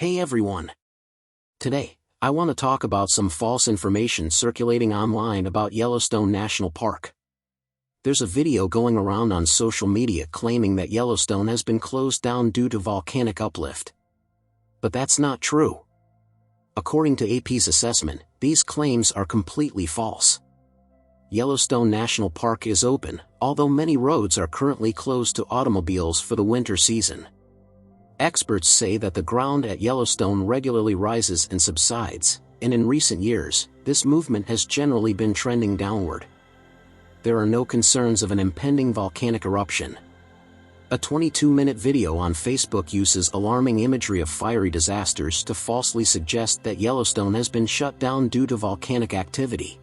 Hey everyone! Today, I want to talk about some false information circulating online about Yellowstone National Park. There's a video going around on social media claiming that Yellowstone has been closed down due to volcanic uplift. But that's not true. According to AP's assessment, these claims are completely false. Yellowstone National Park is open, although many roads are currently closed to automobiles for the winter season. Experts say that the ground at Yellowstone regularly rises and subsides, and in recent years, this movement has generally been trending downward. There are no concerns of an impending volcanic eruption. A 22-minute video on Facebook uses alarming imagery of fiery disasters to falsely suggest that Yellowstone has been shut down due to volcanic activity.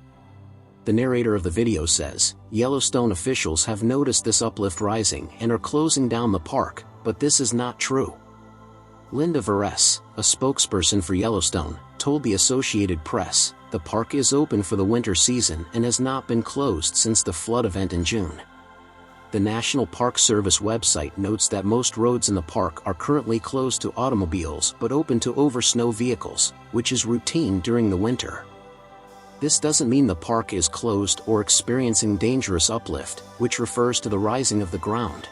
The narrator of the video says, Yellowstone officials have noticed this uplift rising and are closing down the park, but this is not true. Linda Veres, a spokesperson for Yellowstone, told the Associated Press, the park is open for the winter season and has not been closed since the flood event in June. The National Park Service website notes that most roads in the park are currently closed to automobiles but open to over-snow vehicles, which is routine during the winter. This doesn't mean the park is closed or experiencing dangerous uplift, which refers to the rising of the ground.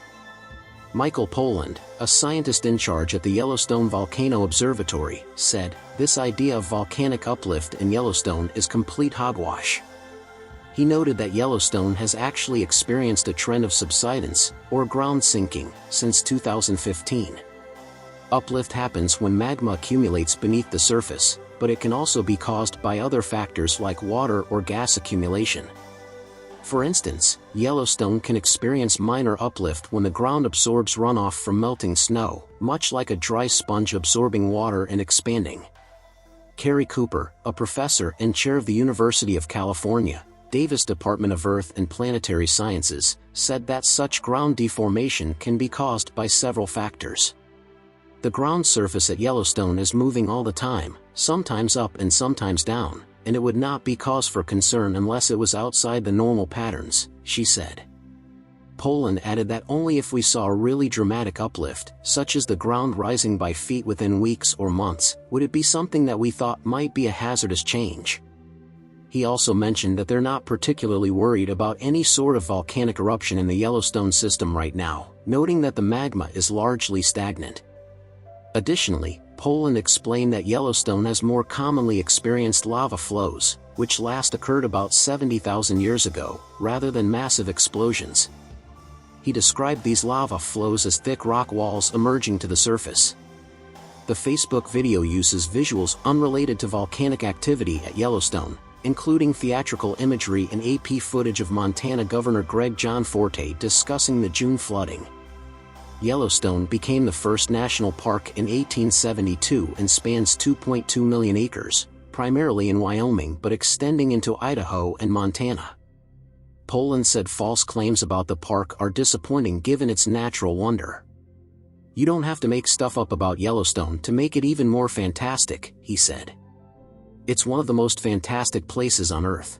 Michael Poland, a scientist in charge at the Yellowstone Volcano Observatory, said, "This idea of volcanic uplift in Yellowstone is complete hogwash." He noted that Yellowstone has actually experienced a trend of subsidence, or ground sinking, since 2015. Uplift happens when magma accumulates beneath the surface, but it can also be caused by other factors like water or gas accumulation. For instance, Yellowstone can experience minor uplift when the ground absorbs runoff from melting snow, much like a dry sponge absorbing water and expanding. Carrie Cooper, a professor and chair of the University of California, Davis Department of Earth and Planetary Sciences, said that such ground deformation can be caused by several factors. The ground surface at Yellowstone is moving all the time, sometimes up and sometimes down, and it would not be cause for concern unless it was outside the normal patterns, she said. Poland added that only if we saw a really dramatic uplift, such as the ground rising by feet within weeks or months, would it be something that we thought might be a hazardous change. He also mentioned that they're not particularly worried about any sort of volcanic eruption in the Yellowstone system right now, noting that the magma is largely stagnant. Additionally, Poland explained that Yellowstone has more commonly experienced lava flows, which last occurred about 70,000 years ago, rather than massive explosions. He described these lava flows as thick rock walls emerging to the surface. The Facebook video uses visuals unrelated to volcanic activity at Yellowstone, including theatrical imagery and AP footage of Montana Governor Greg Gianforte discussing the June flooding. Yellowstone became the first national park in 1872 and spans 2.2 million acres, primarily in Wyoming but extending into Idaho and Montana. Poland said false claims about the park are disappointing given its natural wonder. "You don't have to make stuff up about Yellowstone to make it even more fantastic," he said. "It's one of the most fantastic places on Earth.